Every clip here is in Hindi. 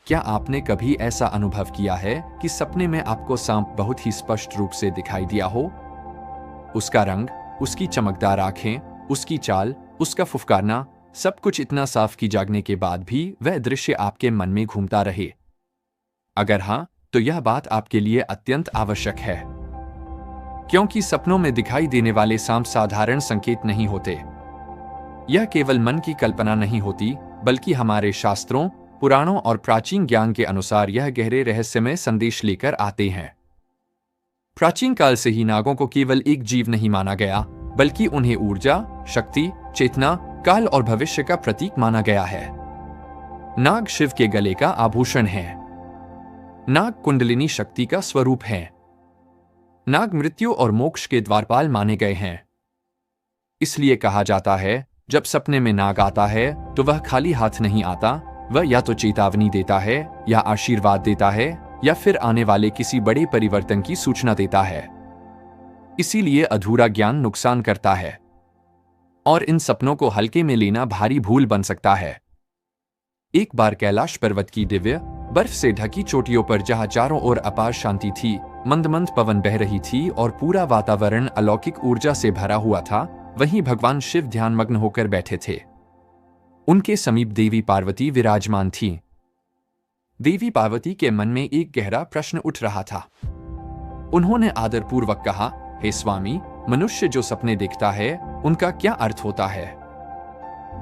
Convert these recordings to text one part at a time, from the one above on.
क्या आपने कभी ऐसा अनुभव किया है कि सपने में आपको सांप बहुत ही स्पष्ट रूप से दिखाई दिया हो? उसका रंग, उसकी चमकदार आंखें, उसकी चाल, उसका फुफकारना, सब कुछ इतना साफ कि जागने के बाद भी वह दृश्य आपके मन में घूमता रहे। अगर हाँ, तो यह बात आपके लिए अत्यंत आवश्यक है, क्योंकि सपनों में दिखाई देने वाले सांप साधारण संकेत नहीं होते। यह केवल मन की कल्पना नहीं होती, बल्कि हमारे शास्त्रों, पुराणों और प्राचीन ज्ञान के अनुसार यह गहरे रहस्यमय संदेश लेकर आते हैं। प्राचीन काल से ही नागों को केवल एक जीव नहीं माना गया, बल्कि उन्हें ऊर्जा, शक्ति, चेतना, काल और भविष्य का प्रतीक माना गया है। नाग शिव के गले का आभूषण है। नाग कुंडलिनी शक्ति का स्वरूप है। नाग मृत्यु और मोक्ष के द्वारपाल माने गए हैं। इसलिए कहा जाता है, जब सपने में नाग आता है तो वह खाली हाथ नहीं आता, वह या तो चेतावनी देता है, या आशीर्वाद देता है, या फिर आने वाले किसी बड़े परिवर्तन की सूचना देता है। इसीलिए अधूरा ज्ञान नुकसान करता है, और इन सपनों को हल्के में लेना भारी भूल बन सकता है। एक बार कैलाश पर्वत की दिव्य, बर्फ से ढकी चोटियों पर जहां चारों ओर अपार शांति थी, मंद मंद पवन बह रही थी और पूरा वातावरण अलौकिक ऊर्जा से भरा हुआ था, वहीं भगवान शिव ध्यानमग्न होकर बैठे थे। उनके समीप देवी पार्वती विराजमान थीं। देवी पार्वती के मन में एक गहरा प्रश्न उठ रहा था। उन्होंने आदरपूर्वक कहा, हे स्वामी, मनुष्य जो सपने देखता है, उनका क्या अर्थ होता है?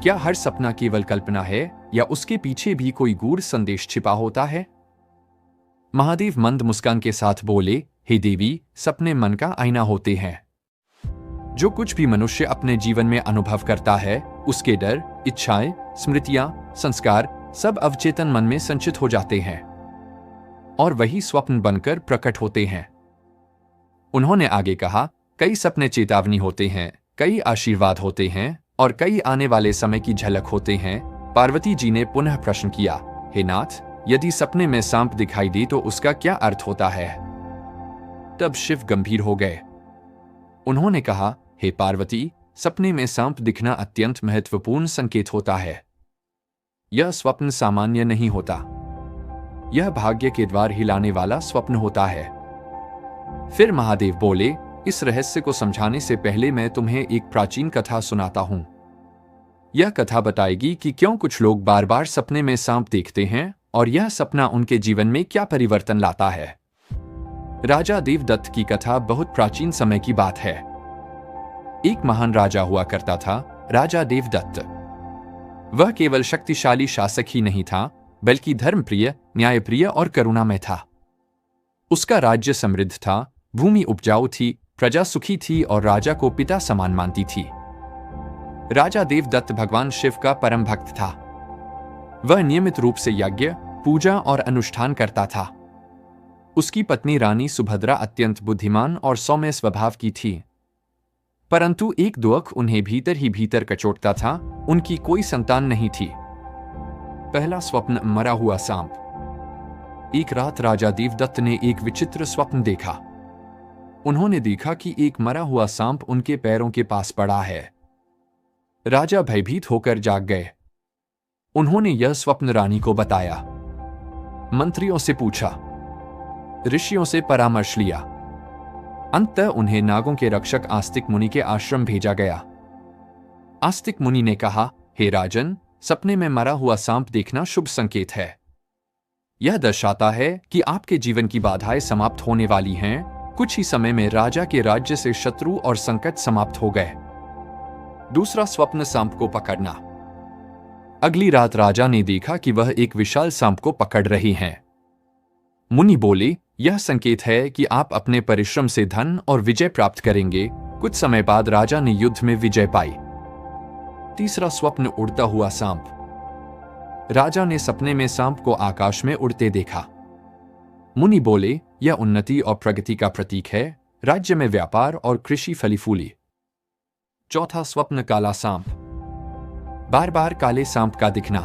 क्या हर सपना केवल कल्पना है, या उसके पीछे भी कोई गूढ़ संदेश छिपा होता है? महादेव मंद मुस्कान के साथ बोले, हे देवी, सपने मन का आईना होते हैं। जो कुछ भी मनुष्य अपने जीवन में अनुभव करता है, उसके डर, इच्छाएं, स्मृतियां, संस्कार सब अवचेतन मन में संचित हो जाते हैं, और वही स्वप्न बनकर प्रकट होते हैं। उन्होंने आगे कहा, कई सपने चेतावनी होते हैं, कई आशीर्वाद होते हैं, और कई आने वाले समय की झलक होते हैं। पार्वती जी ने पुनः प्रश्न किया, हे नाथ, यदि सपने में सांप दिखाई दे तो उसका क्या अर्थ होता है? तब शिव गंभीर हो गए। उन्होंने कहा, हे पार्वती, सपने में सांप दिखना अत्यंत महत्वपूर्ण संकेत होता है। यह स्वप्न सामान्य नहीं होता। यह भाग्य के द्वार हिलाने वाला स्वप्न होता है। फिर महादेव बोले, इस रहस्य को समझाने से पहले मैं तुम्हें एक प्राचीन कथा सुनाता हूं। यह कथा बताएगी कि क्यों कुछ लोग बार बार सपने में सांप देखते हैं, और यह सपना उनके जीवन में क्या परिवर्तन लाता है। राजा देवदत्त की कथा बहुत प्राचीन समय की बात है। एक महान राजा हुआ करता था, राजा देवदत्त। वह केवल शक्तिशाली शासक ही नहीं था, बल्कि धर्मप्रिय, न्यायप्रिय और करुणामय था। उसका राज्य समृद्ध था, भूमि उपजाऊ थी, प्रजा सुखी थी और राजा को पिता समान मानती थी। राजा देवदत्त भगवान शिव का परम भक्त था। वह नियमित रूप से यज्ञ, पूजा और अनुष्ठान करता था। उसकी पत्नी रानी सुभद्रा अत्यंत बुद्धिमान और सौम्य स्वभाव की थी, परंतु एक दुख उन्हें भीतर ही भीतर कचोटता था, उनकी कोई संतान नहीं थी। पहला स्वप्न, मरा हुआ सांप। एक रात राजा देवदत्त ने एक विचित्र स्वप्न देखा। उन्होंने देखा कि एक मरा हुआ सांप उनके पैरों के पास पड़ा है। राजा भयभीत होकर जाग गए। उन्होंने यह स्वप्न रानी को बताया। मंत्रियों से पूछा, ऋषियों से परामर्श लिया। अंततः उन्हें नागों के रक्षक आस्तिक मुनि के आश्रम भेजा गया। आस्तिक मुनि ने कहा, हे राजन, सपने में मरा हुआ सांप देखना शुभ संकेत है। यह दर्शाता है कि आपके जीवन की बाधाएं समाप्त होने वाली हैं। कुछ ही समय में राजा के राज्य से शत्रु और संकट समाप्त हो गए। दूसरा स्वप्न, सांप को पकड़ना। अगली रात राजा ने देखा कि वह एक विशाल सांप को पकड़ रहे हैं। मुनि बोले, यह संकेत है कि आप अपने परिश्रम से धन और विजय प्राप्त करेंगे। कुछ समय बाद राजा ने युद्ध में विजय पाई। तीसरा स्वप्न, उड़ता हुआ सांप। राजा ने सपने में सांप को आकाश में उड़ते देखा। मुनि बोले, यह उन्नति और प्रगति का प्रतीक है। राज्य में व्यापार और कृषि फली फूली। चौथा स्वप्न, काला सांप। बार बार काले सांप का दिखना।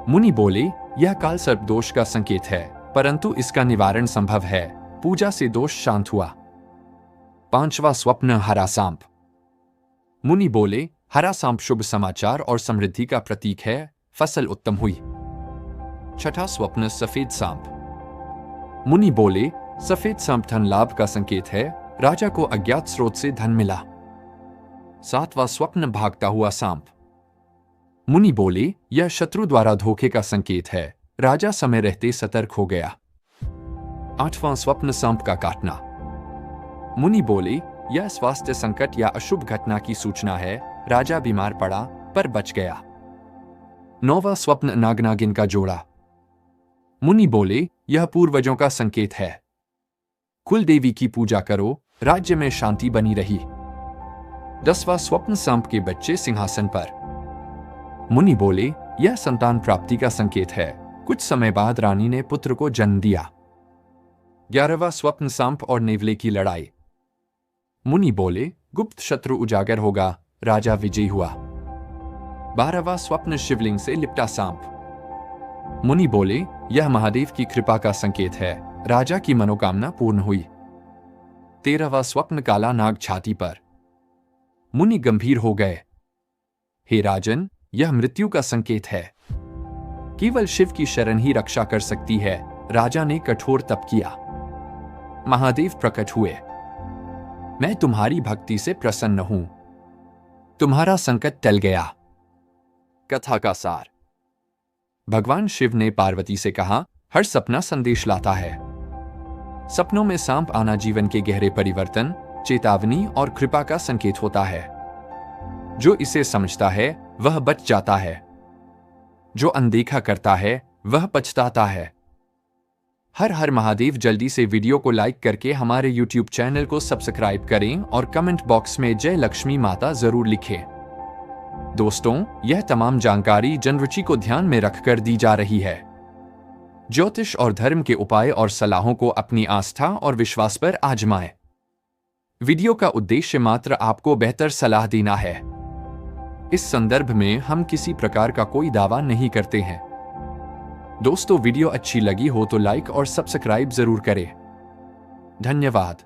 मुनि बोले, यह काल सर्प दोष का संकेत है, परंतु इसका निवारण संभव है। पूजा से दोष शांत हुआ। पांचवा स्वप्न, हरा सांप। मुनि बोले, हरा सांप शुभ समाचार और समृद्धि का प्रतीक है। फसल उत्तम हुई। छठा स्वप्न सफेद सांप। मुनि बोले, सफेद सांप धन लाभ का संकेत है। राजा को अज्ञात स्रोत से धन मिला। सातवां स्वप्न भागता हुआ सांप। मुनि बोले, यह शत्रु द्वारा धोखे का संकेत है। राजा समय रहते सतर्क हो गया। आठवां स्वप्न सांप का काटना। मुनि बोले, यह स्वास्थ्य संकट या अशुभ घटना की सूचना है। राजा बीमार पड़ा पर बच गया। नौवां स्वप्न नाग-नागिन का जोड़ा। मुनि बोले, यह पूर्वजों का संकेत है। कुल देवी की पूजा करो, राज्य में शांति बनी रही। 10वां स्वप्न सांप के बच्चे सिंहासन पर। मुनि बोले, यह संतान प्राप्ति का संकेत है। कुछ समय बाद रानी ने पुत्र को जन्म दिया। 11वां स्वप्न सांप और नेवले की लड़ाई। मुनि बोले, गुप्त शत्रु उजागर होगा। राजा विजयी हुआ। 12वां स्वप्न शिवलिंग से लिपटा सांप। मुनि बोले, यह महादेव की कृपा का संकेत है। राजा की मनोकामना पूर्ण हुई। 13वां स्वप्न काला नाग छाती पर। मुनि गंभीर हो गए। हे राजन, यह मृत्यु का संकेत है। केवल शिव की शरण ही रक्षा कर सकती है। राजा ने कठोर तप किया। महादेव प्रकट हुए। मैं तुम्हारी भक्ति से प्रसन्न हूं। तुम्हारा संकट टल गया। कथा का सार। भगवान शिव ने पार्वती से कहा, हर सपना संदेश लाता है। सपनों में सांप आना जीवन के गहरे परिवर्तन, चेतावनी और कृपा का संकेत होता है। जो इसे समझता है वह बच जाता है। जो अनदेखा करता है वह पछताता है। हर हर महादेव। जल्दी से वीडियो को लाइक करके हमारे YouTube चैनल को सब्सक्राइब करें और कमेंट बॉक्स में जय लक्ष्मी माता जरूर लिखें। दोस्तों, यह तमाम जानकारी जनरुचि को ध्यान में रखकर दी जा रही है। ज्योतिष और धर्म के उपाय और सलाहों को अपनी आस्था और विश्वास पर आजमाएं। वीडियो का उद्देश्य मात्र आपको बेहतर सलाह देना है। इस संदर्भ में हम किसी प्रकार का कोई दावा नहीं करते हैं। दोस्तों, वीडियो अच्छी लगी हो तो लाइक और सब्सक्राइब जरूर करें। धन्यवाद।